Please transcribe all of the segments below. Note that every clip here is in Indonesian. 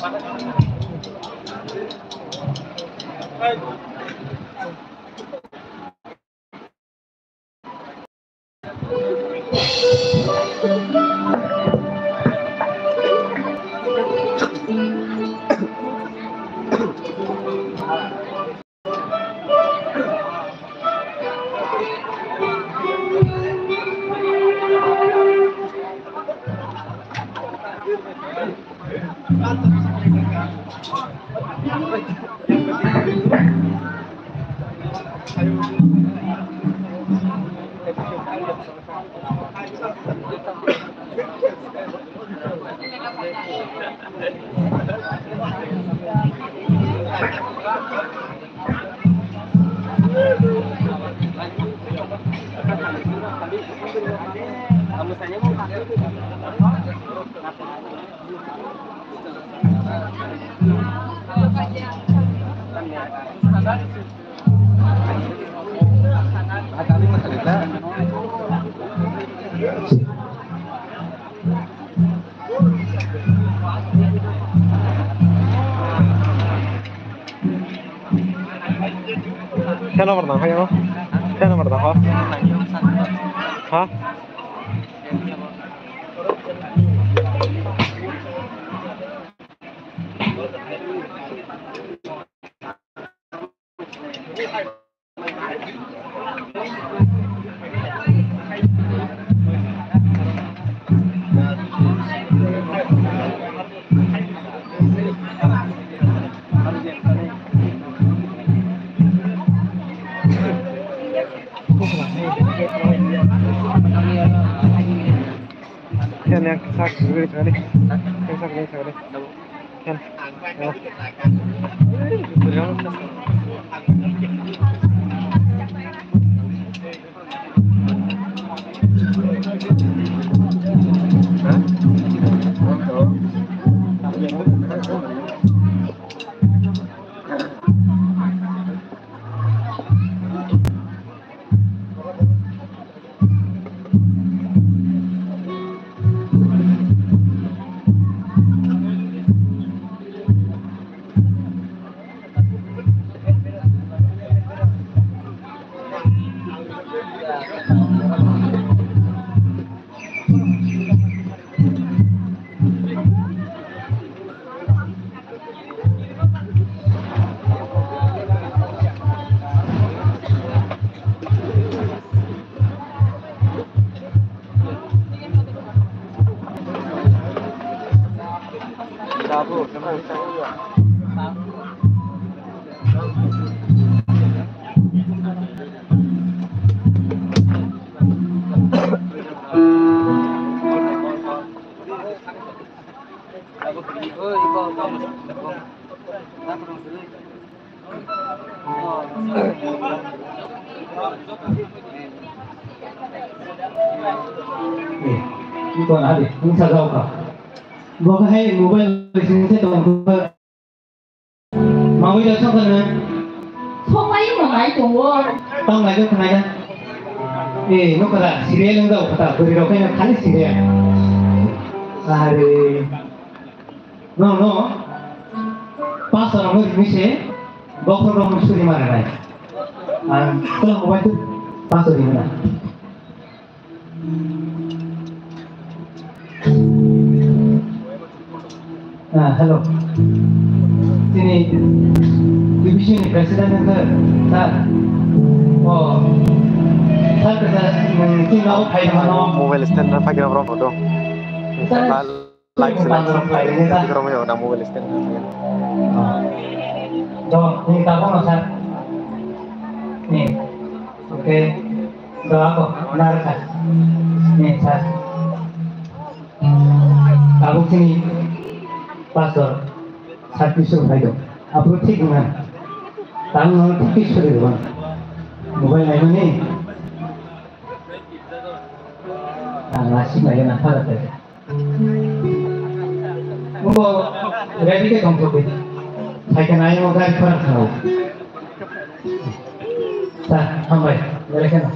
Saya nomor berapa ya? Saya nomor berapa? Hah? Yan yang sak sekali. Yang sekali. Yan. Còn adik, ini saja apa? Gua hai mobile bisnis itu gua mau itu apa kan? Không mấy mà lại chủ Tông lại cái này kan? Nó kata serial yang tahu kata beri rokoknya kali serial. Hari, no, pas orang itu bisa, bokor orang mesti di mana lagi? Kalau mobile itu pas di mana? Halo. Sini divisi ini presiden itu, saya mungkin mau kayak mana? Mobile stand pakai nomor foto. Like selection pakai nomor ya, mobile stand. Ini tahu nggak sah? Nih, oke. Doa apa? Benar sah? Nih sah. Aku sini. Pastor, satu suruh aja. Apa sih gimana? Tangan tipis sudah gimana? Mobile lain ni. Nasi lain apa lagi? Mungkin ready ke komputer. Saya kena yang mau cari perang tahu. Sah, hambai, boleh kena.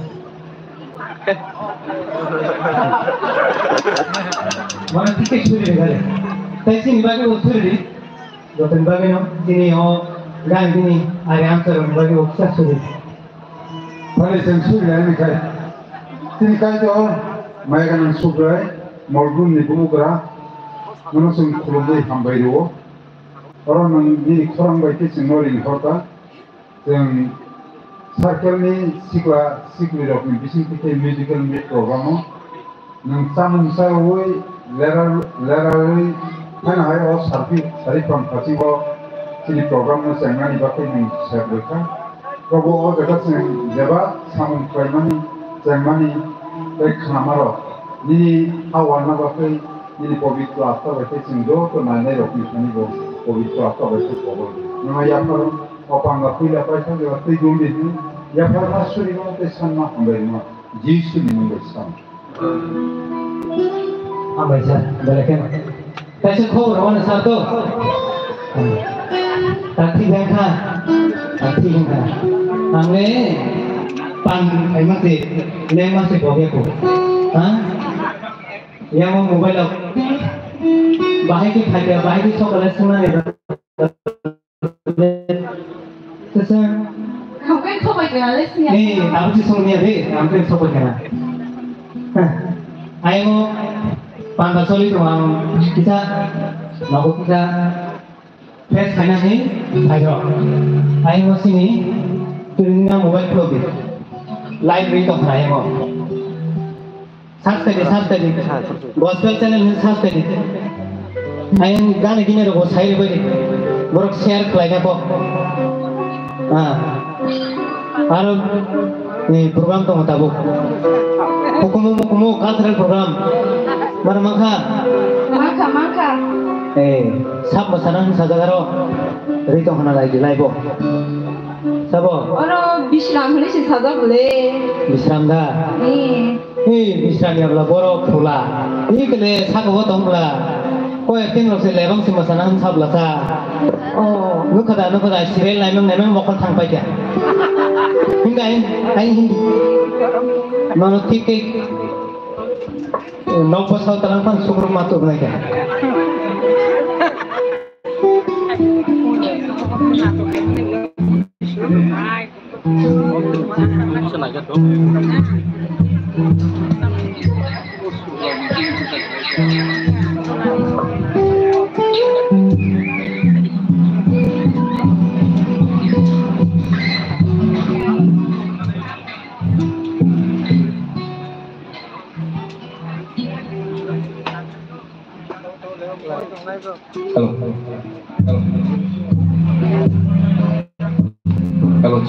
Mana tipis sudah gimana? Tapi sini bagi usul di, Joten bagi no ini gan ini ada answer bagi uksa sulit. Pada sensur ya ni kai tu mereka nang sugai maudun ni bugra menusung kulumai hambai do orang nang ni korang baik singori horta yang circle ni sikli rok ni bising kita musical meet program nang tamun sawoi leraroi kan hai o sari pam pasibo sini program na sengani bakai ni sebreka Robo o dekat seng jeba samun kaimani sengmani ek khamaro ni awan na bakai ni pavitra asta bakai sing do to nai rokni sani bo pavitra asta bakai bobo nama ya par opanga pila paisa de bakai dundi ni ya par masuri no te sanna hambai no jisu ni mo sam Ambai sah, balakan. Kasi kau rawan satu. Tak tinggal kan, tak tinggal. Amne pan emang sih, emang sih boleh ko. Yang mau mobile up, bahaya kita bahaya kita kalau semua ni. Sesa. Không có không phải là lấy xe. Ni, aku sih soalnya deh, aku sobat kena. Ayo Pantasoli tu kita mau kita face kanan ni ayo ayo sini turunnya mobile program live read of ayo साथ तरी gospel channel में साथ तरी ayo गाने गिने रो साइड बड़ी बरक शेयर कलाइना को आरो ni program tu mata bu hukumu cultural program Maka sab masanan sajagaro rito hana lagi laibo sabo Orang Bisram ni sih saja boleh. Bisram dah Bisram ya bela boro pula ini kele sago tong bela kau yakin lo selebang si masanan sab lasa oh nukada sirel laimang mokon thang pai kya hingga ini nono titik Nau pasal terangkan sumber matur mereka. Kalau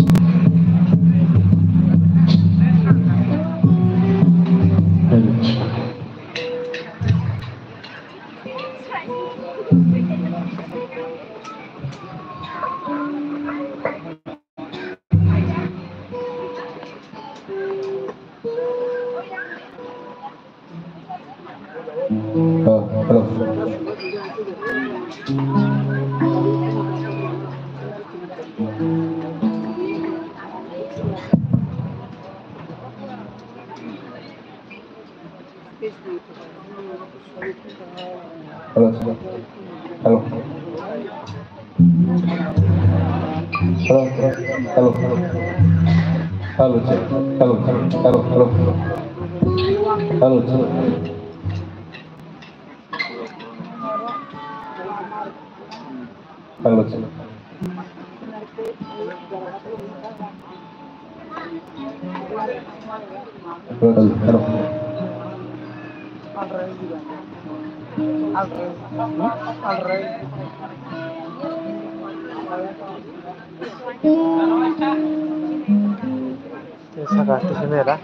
Esa di sini ya.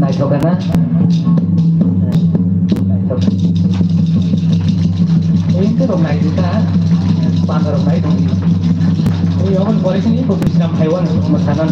lại thầuกันนะlại thầu ini ke dong naik kita pangar dong naik dong ini orang boleh sini pembisam hewan makanan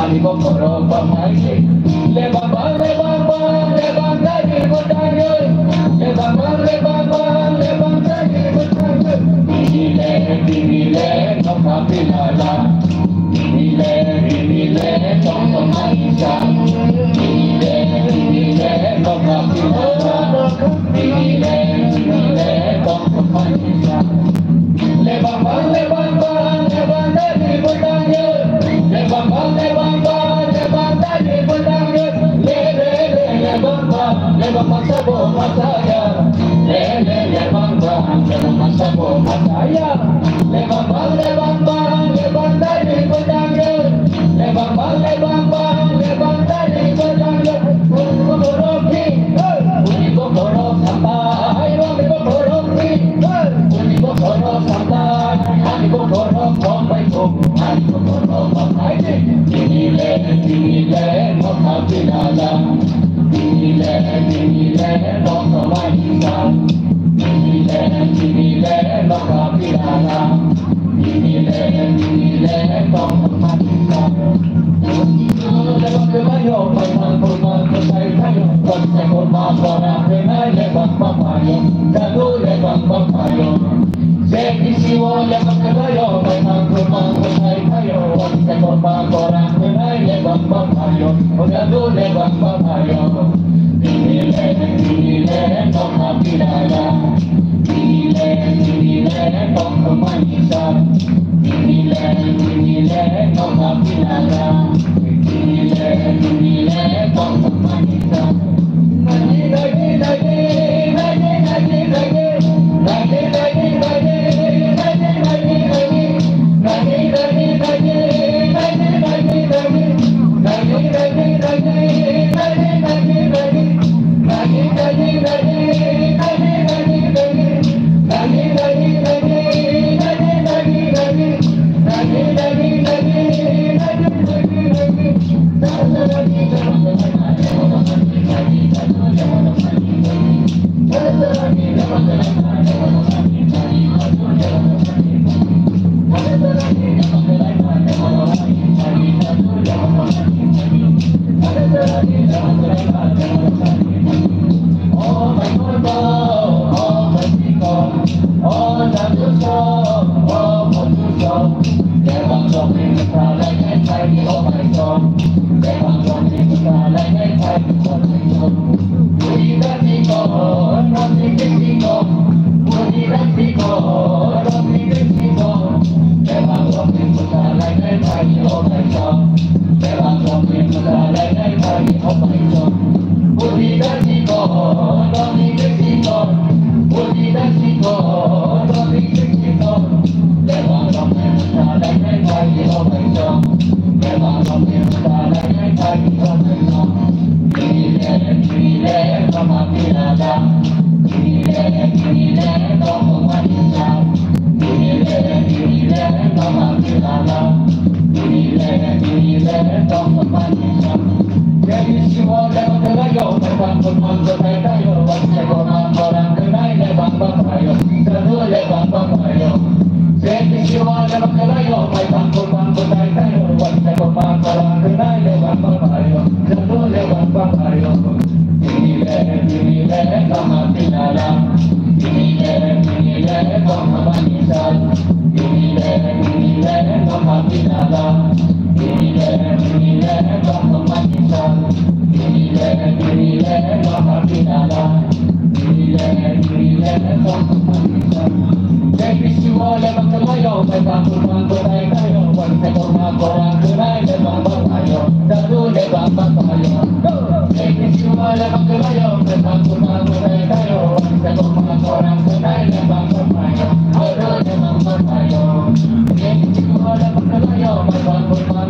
Ani bokoro pamaike, le bamba, Hãy subscribe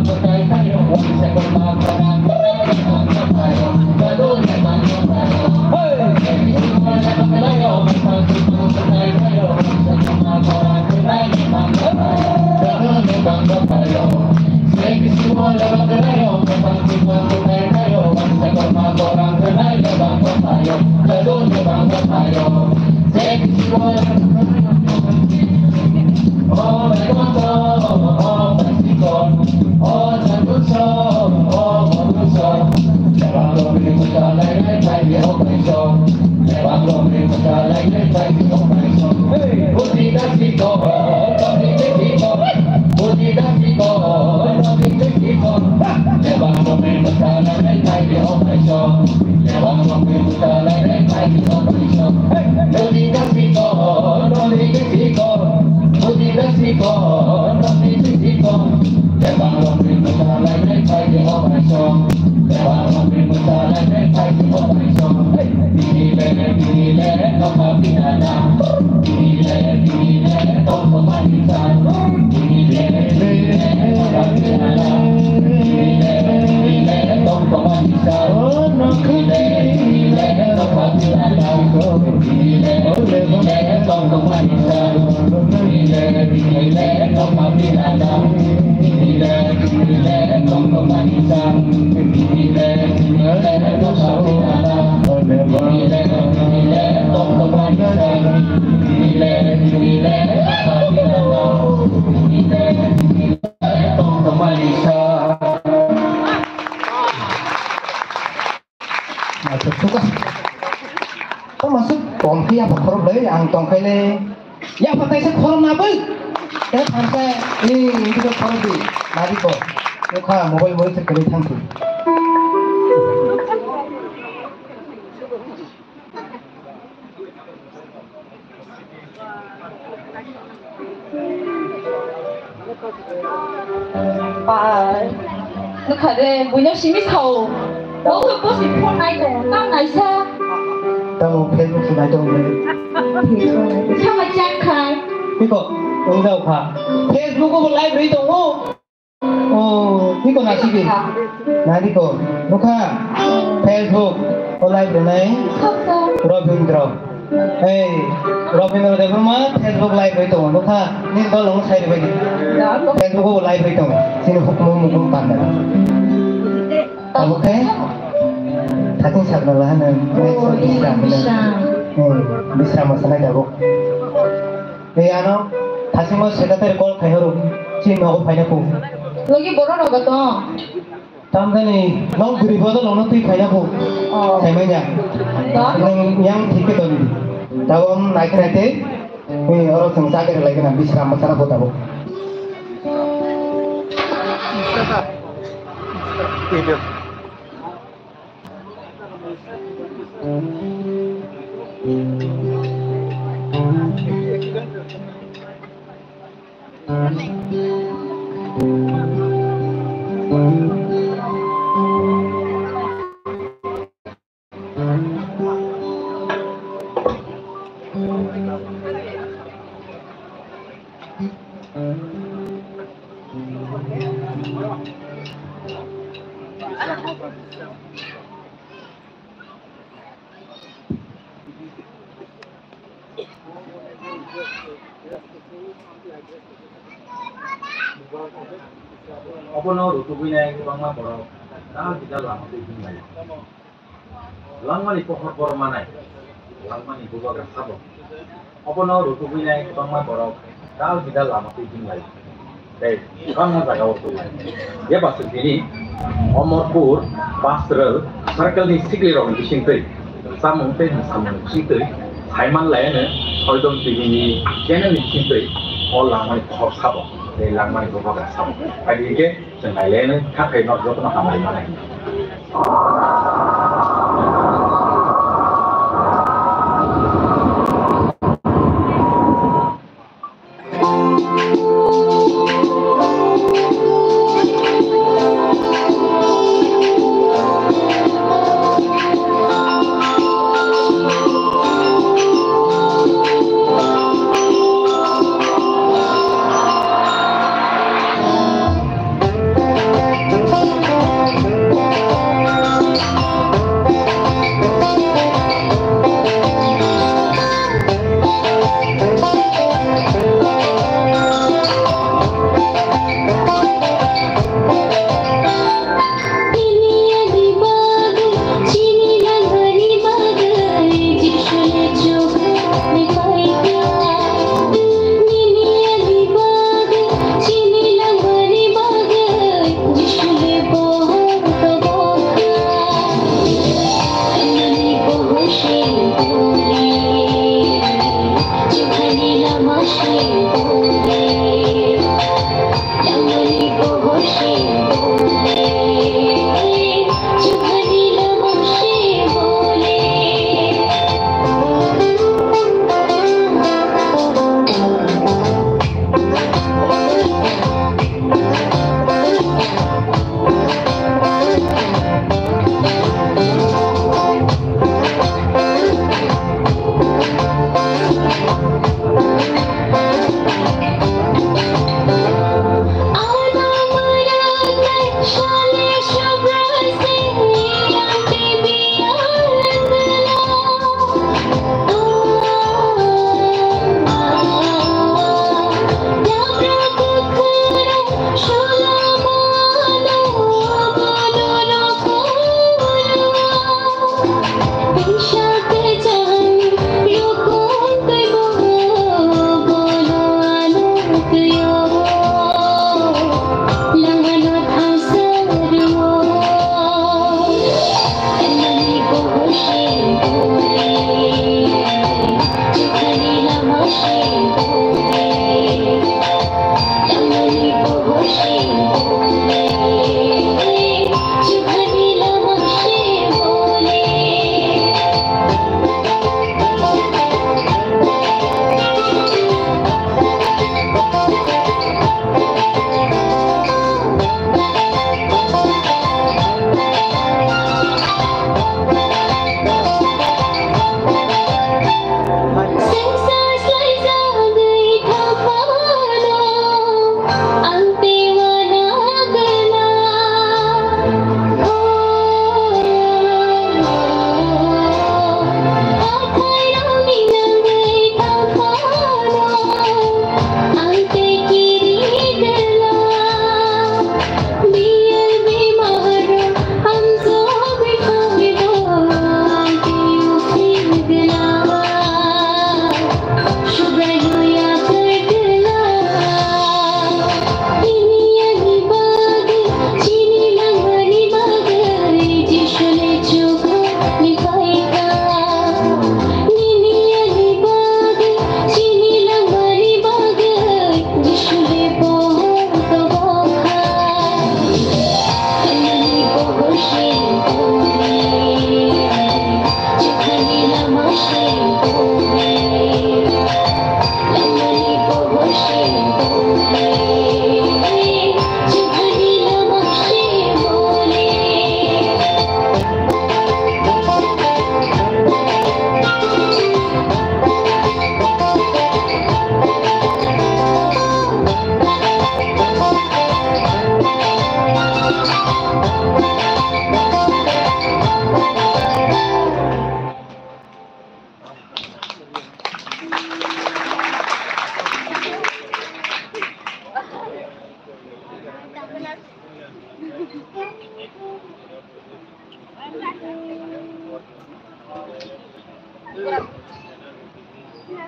cho kênh Ghiền Mì Gõ để không bỏ lỡ masuk pompi apa korup deh yang tongkele ya pakai sekolah apa ya sampai ini juga korup di mari kok muka mobile sekali tangki Pak, nó khởi đề buổi nhau xí mít thầu bố hơi bố xí phone này để tao này sao tao Facebook sudah dong sao mà chán khai Niko ông giàu hả Facebook có một live đấy dong Niko nasi gì nah Niko Nuka Facebook có live đấy này không sao Robindro hey Robindro dari rumah Facebook live đấy dong Nuka ini kalau long saya di đó có Facebook có live đấy dong sini hukum pandai oke Hatin sabdalah na bisa masalah jauh. Ano, hasil mo sekretary call kayo chin ako pay na po. lagi boro đâu cả to Tama ni, long guri bodo long tuy pay na po. Say mo niya. đó Yang tiket to ni. Tawam naik naik. Orang sengsa kaya lagi na bisa masalah po tabo. Video. Apa no rutu punya yang bang mah borok, nah kita lama tu tinggal. Lama ni pohon mana? Lama ni buka kerja. Apa no rutu punya yang bang mah borok, nah kita lama tu tinggal. Baik, kamu tak tahu tu. Dia pasal ini, Omorpur, Pastoral, Circle ni sikli orang di sini. Sama sini. Haiman lain, Holdon TV, channel di sini. All lama ni pohon sabok. Để làm mai của các bạn xong, phải đi cái trận này lên các thầy nó rất là hàm lại này.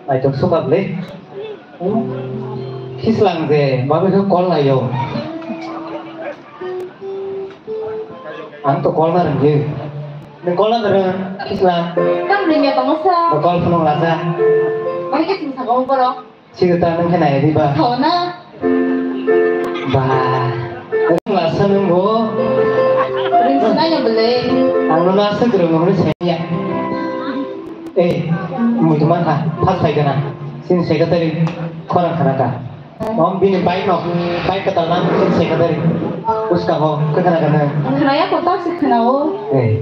Ai trong số gặp lấy khi làm về bao nhiêu con lại rồi anh tụi con là làm gì đừng con là rồi khi làm Các mình nhà tao sao? mà con không làm ra Mấy cái gì thằng ông có đó? chỉ người ta nâng cái này đi bà Thở na. bà cũng là sân ông bố Đừng xin anh nhận bể. anh nó sức rồi mà nó sẽ vậy ê mùi tụi mình phát phải cái nào xin sẽ cái tây con là khả cả nó bên bike nó bike cái tàu năng xin sẽ cái tây उसका हो cái này cái này Naya ko tao sẽ nào? ê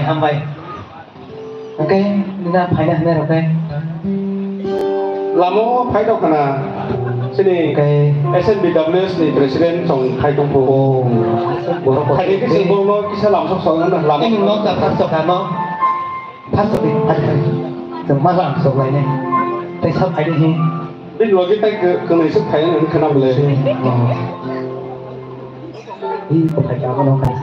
ham bay ok đi ra phải này ok Lamo phải đâu kana sini SNBWS ni presiden trong hai công phố hai cái sự bố nó cái làm sốc sốc nó làm anh nó cả phát sốc nó phát sốc đi phát sốc đừng mà làm sốc lại này tại sao phải đi gì bên ngoài cái tay cái này sức thấy nó khả năng lên đi có phải cháu nó phải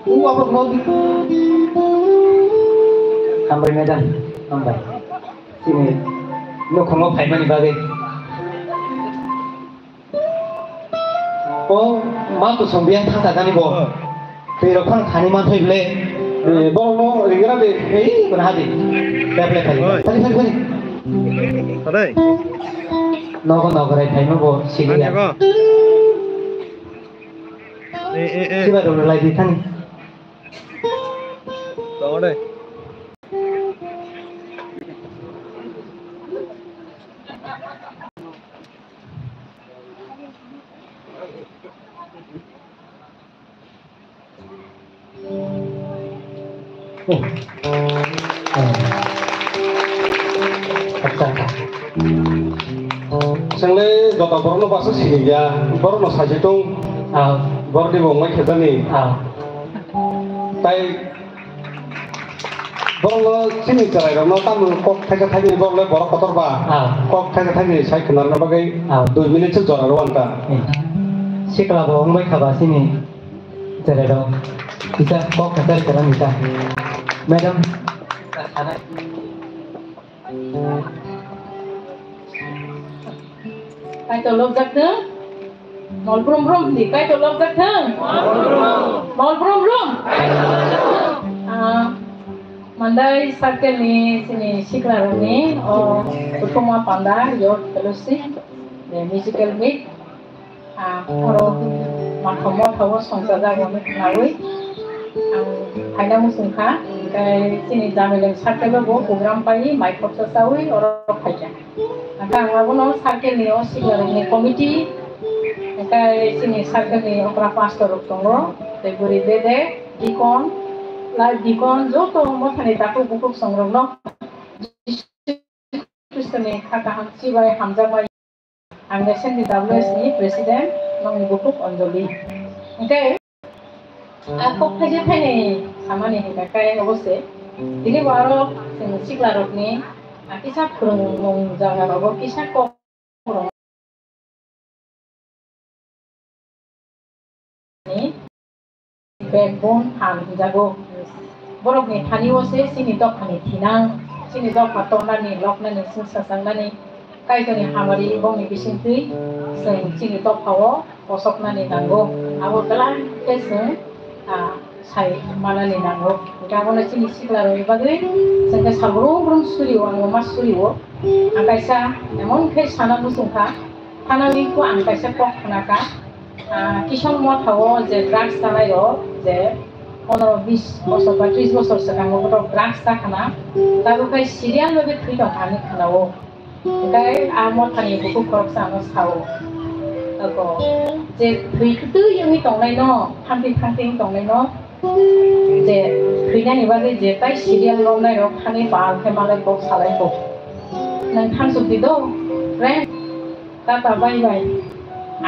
uống apa mau đi sampai medan sampai sini nó không có phải mà đi vào đây má tụi sống biếng thằng ta ra đi bộ thì rồi con khani mà thôi lên bố nó đi ra đi ấy con hadi đẹp lên phải ở đây nó cái này phải nó bộ xí đi à xí vào rồi lại đi thằng đó đây sang lê gọt bor nó bớt xí ya bor nó sai tung bor đi vòng mấy cái đó này tay bor nó xin đi chơi rồi nó tam kok thay cái thay cái bor nó bor kotor ba kok thay cái sai cái nó bagai 2 minit trước rồi rồi anh ta sekolah bohong baik kabar sini jadi dong bisa kok kata sekarang bisa madam Cái tổ lộc giặc thương. Nói brum brum thì cái tổ lộc giặc thương. Nói brum brum. Mandai circle ni sini siklar ni utama panda yo telusi de musical meet oro mathomo thawo songsaja gami nawi haina musungkha kai sini jamileng circle bo program pai mai khopsa sawi oro khaija Angka ngawono circle ni siklar ni committee kai sini circle ni opera pastor tongo te buri dede dikon lai dikon joto mothani taku bukuk songrogno kristoni khaka hamsi bai hamjabai angga SNBWS ni president nong bukuk Anjali okay aku khaje phane samani heka kai obose dili baro sing siklarok ni kisah kurung mong jaga rogo kisah ko kurung ni backbone ham jago borok ni thani ose sini dok khani thinang sini dok patona ni lokna ni sasang ni kai to ni hamari bong ni bisintui sing sini dok pawo posokna ni nango abo telan keseng sai mana ni nango kagono sini siklaro ibagai sangka sabro brum suriwo ang mas suriwo angkaisa emon kai sana musungka थानायखौ आं खायसे कक खानाका किसम थावो जे ड्राग्स जानाय जे 15-20 बছर बा 30 बছर सिगाङाव ड्राग्स जाखाना दा बेखाय सिरियाल बे थै दंखानि खानावो ओमफ्राय आं मथानि बुकु खरक जानो सावो अको जे थैखो यंनि दंनाय न थांथि दंनाय न जे थैनायनि बागै जे ताइ सिरियाल नाय खानि बालखे मालाय बक सालायखौ नों थांजोबदि दं रे टाटा बाय बाय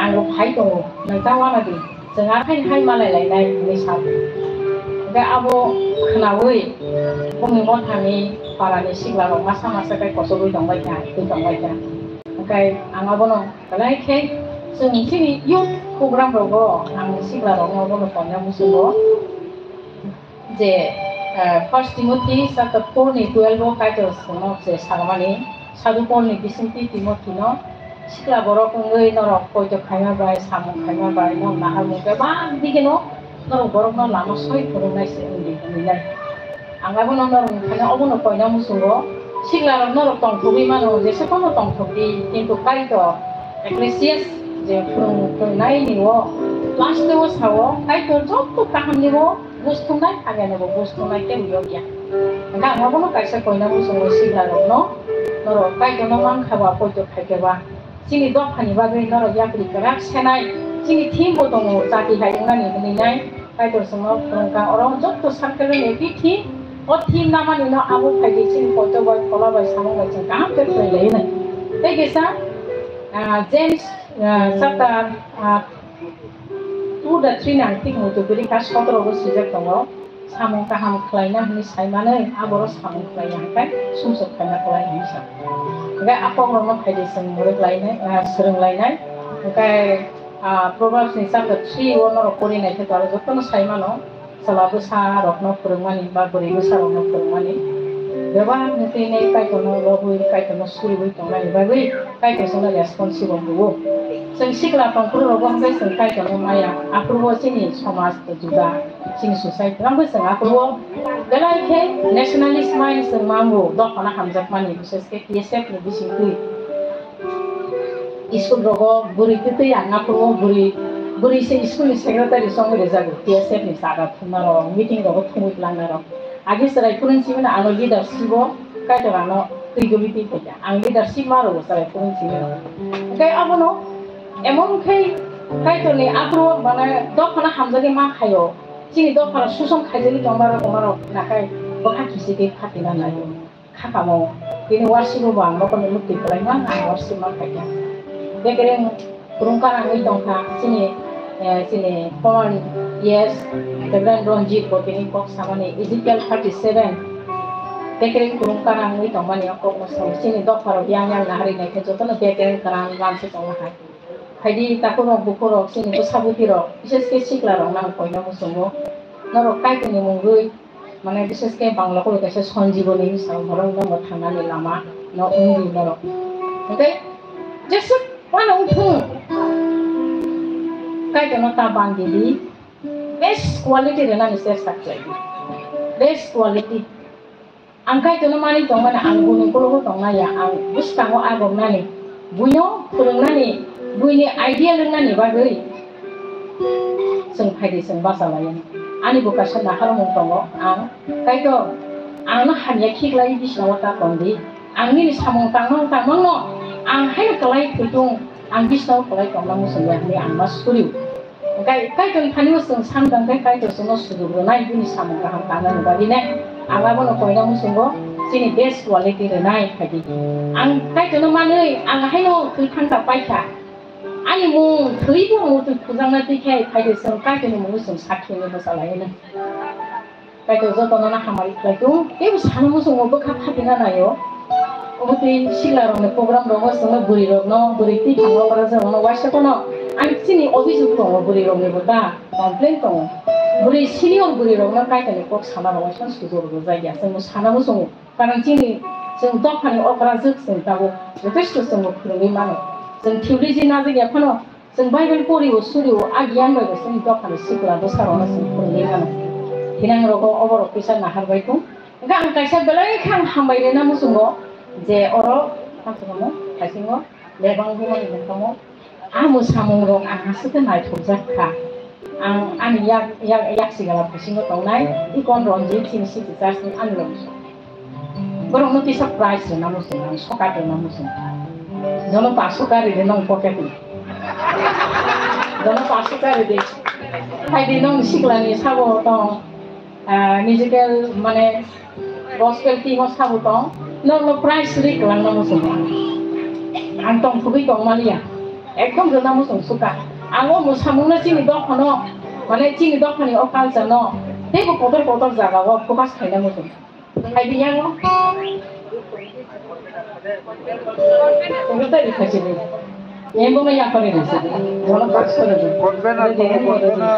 आंबो फाइ दङ नोंथां वानादि जों आखाय मालाय लायनाय निसा ओमफ्राय आबो खोनावै बुंनि मथानि पारानि सिग्लाव मासा खाय खसबो दंबाय था ओमफ्राय आंहाबो नं लायखे जों जोंनि इयुथ प्रग्रामफ्रावबो आं सिग्लाव न'बो फरायना बुसुबो जे फर्स्ट टिमोथी chapter 4 ni 12 kaito sono se sagmani sadu Paul ni bisinti Timothy no sikla borok ngei norok koito khaima bai samung khaima bai no nahal muke ba dige no norok borok no lama soi phurungnai se undi nilai angabo no norok khane obono koina musungo sikla norok tongthubi mano jese kono tongthubi kintu kaito Ecclesiastes je phurungnai niwo last wo sawo kaito jotto kahamniwo बुस्थुनाय खामानियानो बुस्थुनाय के योग्य ना आंहाबो कायसा कोइना बुसुंगो सिग्लारो न नरो कायदनो मान खाबा पयतो खायकेबा जोंनि दखानि बागै नरो याकरि करा सेनाय जोंनि टीमबो दङ जाति हायनानै होनैनाय कायदरसंनो फोरोंगा अरं जत्तो सार्केल नेबि टीम अ टीम नामानि न आबो फायदि जों पयतो बाय कला बाय सामो जों काम के फैलायनो बे गेसा James chapter 2-3 nanti mutu beri kas kontrol sejak kamu samung kaham kelainan ini saya mana aboros samung kelainan kan sumsep kena kelainan bisa enggak apa orang kayak semua kelainan sering kelainan enggak program ini chapter 3 warna rokori naik itu ada jatuh saya mana selalu saya rokno perumani beri besar rokno perumani Dewa nanti ini kayak kono lohui kayak kono suri bui tonglah ibawi kayak kono responsible dulu जों सिग्ला पंखुरावबो ओमफ्राय जों कायदनो माया आखुरबो जोंनि समाज जुगा जोंनि ससाइटियावबो जों आखुरबो बेलायखे नेशनेलिस्ट माइन्ड जों मांगौ दखना हामजाब मानि बिसेसके PSF नि बिसिंखै स्कुल रगो बुरिखै दै आंनाखुरबो बुरि से स्कुलनि सेक्रेटारि संगरे जागो PSF नि सागा थुनारो मिटिं रगो थुमुलांनारो आगे सराय फोरोंसिमोन आनो लिडारशिपबो कायदरानो दैगोलिति फैया आं लिडारशिप मारो सराय फोरोंसिमोन ओमफ्राय आबनो एमन खाय कायतनि आग्रह माने दखना हामजागे मा खायो जोंनि दखना सुसं खायजोनि दंबारो नाखाय बखा खिसिगे खातिना नायो खाखामो बेनि वारसिबो बां नखरनि मुक्ति खालायमा आं वारसिब मा खायया बेगेरें रुंकाराङै दंखा जोंनि कमानि येस देब्रान रनजित बटेनि कक सामानि इजिकेल 37 बेगेरें रुंकाराङै दंमानि कक मसौ जोंनि दखराव यां नाहारिनायखौ जतनो बेगेरें कारां मानसि दंहा Haidi takurok bukurok sini busabutiro biseske siklarok nang koina musungo norok kaitoni mungui mane biseske bangla ko kaise sonjiboni samharong no thangani lama no undi norok okay jesuk wana uthu kaitono ta bandili best quality rena ni sesta klai best quality ang kaitono mani tongmana ang guni ko tongna ya ang bustango agom nani buyo purungnani बुइनि आइडिया रोंनानै बागै जों फायदे जों बासा लायो आंनि बुकासन नाखार मुं दङ आं कायथ' आंनो हानिया खिग्लाय बिसिनाव ता दंदि आंनि सामं तांमोन आं हाय कलाय फैदों आं बिसिनाव कलाय दंना मुसुंगानि आं मा सुरिउ कायथ' फानिव जों सानदांखाय कायथ' जों सुजुग्रोनाय बिनि सामं गाहाम तांनो बादिने आंलाबो नखयना मुसुंगो जोंनि बेस्ट क्वालिटी रोनाय फायदि आं कायथ'नो मानै आं हायनो थांता पायथा आंनि मुं थैबो मुथु खुजांना दिखाय फायदे जों कायथ'नो मुं जों साखिनो मोसालायनो कायथ' जतनो ना हामारि खायथो बेबो सानो मुसुंगो बोखा फादिना नायो अबति सिग्लारनो प्रग्राम दङ जों बुरिरनो बुरिति थांनो बारा जों वाइसखौनो आं सिनि अभिजुग दङ बुरिरनोबो दा कमप्लेन दङ बुरि सिनियर बुरिरनो कायथ'नि कक साना वाइसन सुजुरबो जायगा जों साना मुसुंगो कारण जों दखानि अकरा जों दाबो जथेस्थ जों फोरोंनि मानो जों थिउरिजि नाजिया फनो जों बाइबेल पढ़ियो सुरियो आगियान बायबो जों दखानि सिग्ला बोसारावनो जों फोरोंनि मानो हिनां रगो अबर फैसा नाहारबायखौ ओंखा आं कायसा बेलाय खां हामबायना मुसुंगो जे अर फासमो खायसेङो लेबां बुमानि दंफाङो Amu samung rong angase ke nai thokjakha ang ani yak sigala pusingo tongnai ikon ronji tin si tas ni anlo borong no tisa price na mo sing ang soka de na mo sing jono pasuka ri nong pocket ni jono pasuka ri de hai di nong sikla ni sabo tong musical mane gospel team o sabo tong no price ri klang na mo sing ang tong phubi tong malia ekdom jona mo sing suka Amo musamuna chini dokhano mane chini dokhani okal jano tebo kotor jaga o focus khaina mo khai diyango ngota dikhasi ni embo me yakore ni se jono kaজ করে de করবে না করবে না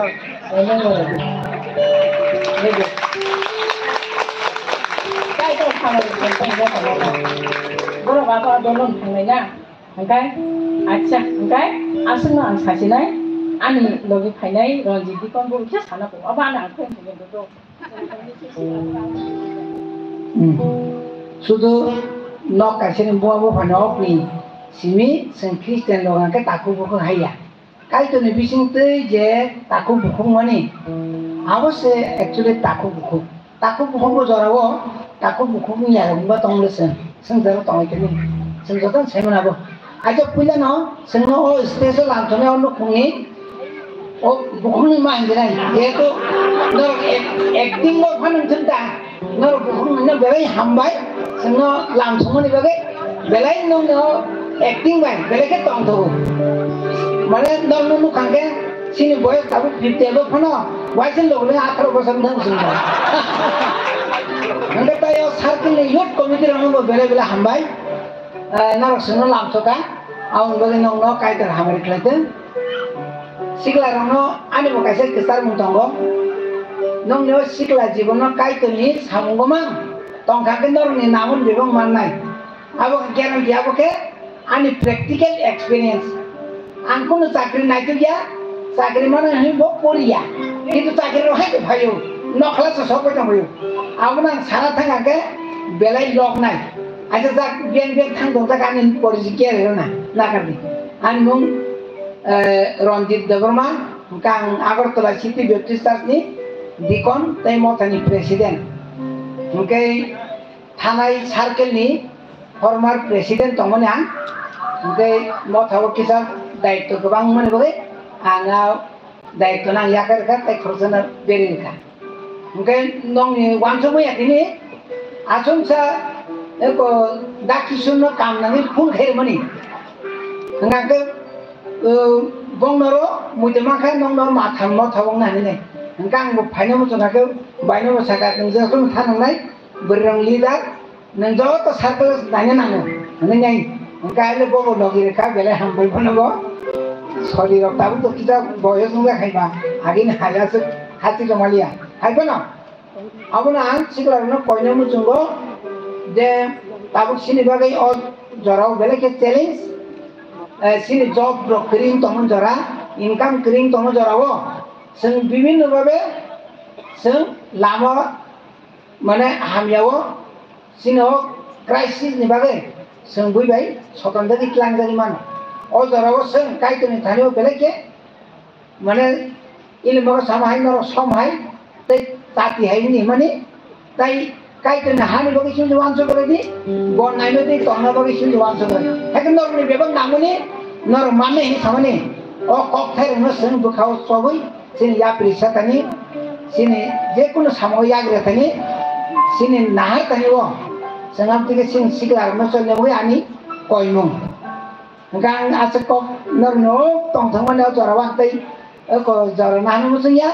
kai to khama de boro baba dolon thangnai na angkai acha angkai asungna ang sasinai ani logi phainai ronji dikon bo kya sana ko aba na ang khen khen do শুধু nok kaisini buabo phanok ni simi sing Christian loga ke taku buku haya kai to ni bising te je taku buku mani avose actually taku buku bo jorawo taku buku ni ya ngba tong lesen sing jaro tong ikeni sing jotan semana bo aja pula no sing no special lantone on kungi o buku ni ma ngirai ye to no acting mo phanung chunta no buku ni belai hambai sing no lam songoni bage belai no acting bai belai ke tong tho mane no kangke sini boy tabu 50 abo phano waisin logle 18 bosor nang sungba nang ta yo circle ni youth committee rang bo belai hambai na sunu lam soka aung bage no kai tar hamari klate sikla rang no ani bo kaise kisar mung tongo nong ne sikla jibon no kai to ni samung mang tong kha ke nor ni namun bibong man nai abo kyan dia bo ke ani practical experience angkono chakri nai to ya chakri mane hi bo poriya kintu chakri ro hai bhayo nokla so sopo tong bhayo abona sara thanga ke belai lok nai aja jak bian thang dong tak ani poriji ke re na karni an mung Ronjit Devarma kang Agartala City Baptist Church ni dikon tai motani president mungkai thanai circle ni former president tongmani ang mungkai mothawo kisa daitto gobang mane boge anga daitto nang yakar ka tai khorjana berin ka mungkai nong ni wanso mo yakini asumsa eko dakisunno kam nang phul khair mani ngake bongnoro mujema nong no matham mo thawong na ni ngkang bo phaino mo jona ke baino mo saka nang ja kun thanang nai berang leader nang jo to circle danya nang nang nyai ngkai le bo logi rekha bele hambai bono bo sori rok tabu to kita boyo sunga khaiba agin haja se hati jamalia haiba na abuna an sikla no koino mo jungo je tabu sini bagai o jorau bele ke challenge sini job brokering tomon jora income kering tomon jorawo sing bibinno babe sing lama mane hamyawo sino crisis ni bagai sing bui bai sotanda di klang jari man o jarawo sing kai to ni thaniyo beleke mane ile baga samhai no samhai tai tati hai ni mane tai kai to na hani bagai sing wanso kore di bon nai me dei tona bagai sing wanso kore hekin no ni bebang namuni nor mame hi samane o kok thai no sing bukhao sobai sini ya prisa tani sini je kuno samo ya gre tani sini nahar tani wo sangam tige sing siglar ma chole bo ani koimung ngang asakok nor no tong thang ma jorawang tai ko jara nanu mo ya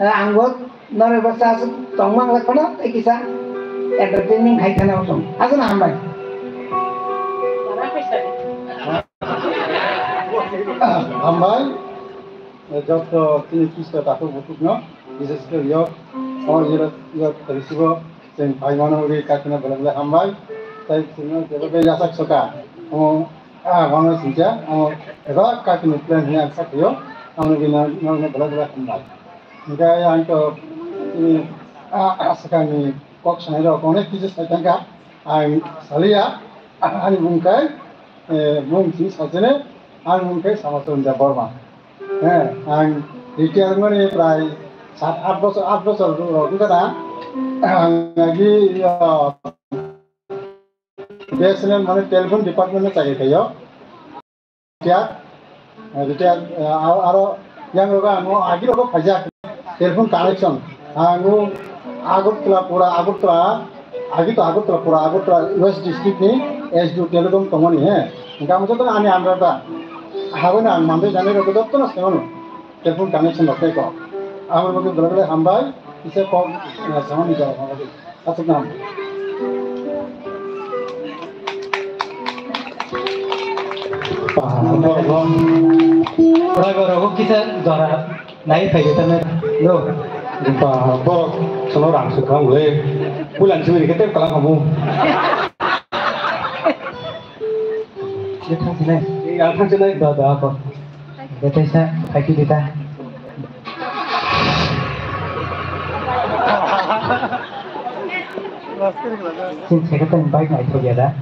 anggot nor basa tong mang lakona tai kisa entertaining khai khana mo asana hambai hambai যত তিনি খ্রিস্ট তাকে বুকুগ্ন বিশেষ করে ইয় তরিসিব जों भाइमानहरि काकिना बेलेग हामबाय ताई जोङो जेबो यासाक सका बांला सिंजा एबा काकिनि प्लेन हिया साथियो आंनो बिना नरने बेलेग हामबाय ओमफ्राय आंथ' आसाकानि कक साइड अनेक किजि साइटांगा आं सालिया आंनि बुंखाय बुंथि सासेनो आं मुंखै सामसुन्जा बर्मा आं रिटायारमेन्टनिफ्राय 7-8 बोसोर रंजादा आंनि BSNL माने टेलिफोन डिपार्टमेन्ट चाहिए थियो रिटायार आरो yang लोग आंगो आगे लोग फजा टेलिफोन कनेक्शन आंगो आगरतला पूरा आगरतला आगे तो आगरतला पूरा आगरतला वेस्ट डिस्ट्रिक्ट नि एसडू टेलिकम तमनि है इनका मुझे तो आने आंध्र दा हावन आं मांदे जाने लोग तो ना सेवन टेलिफोन कनेक्शन रखते को आम लोग बड़े हम भाई इसे कॉल समझ नहीं जाओ अच्छा नाम Orang-orang kita juara naik kayak gitu nih, lo. Borok sono langsung kamu le, bulan sendiri kita kalau kamu. Dia kan sini, Yang kan sini. dah apa? Kita bisa kayak kita. Xin saya kata baik naik tu dia dah.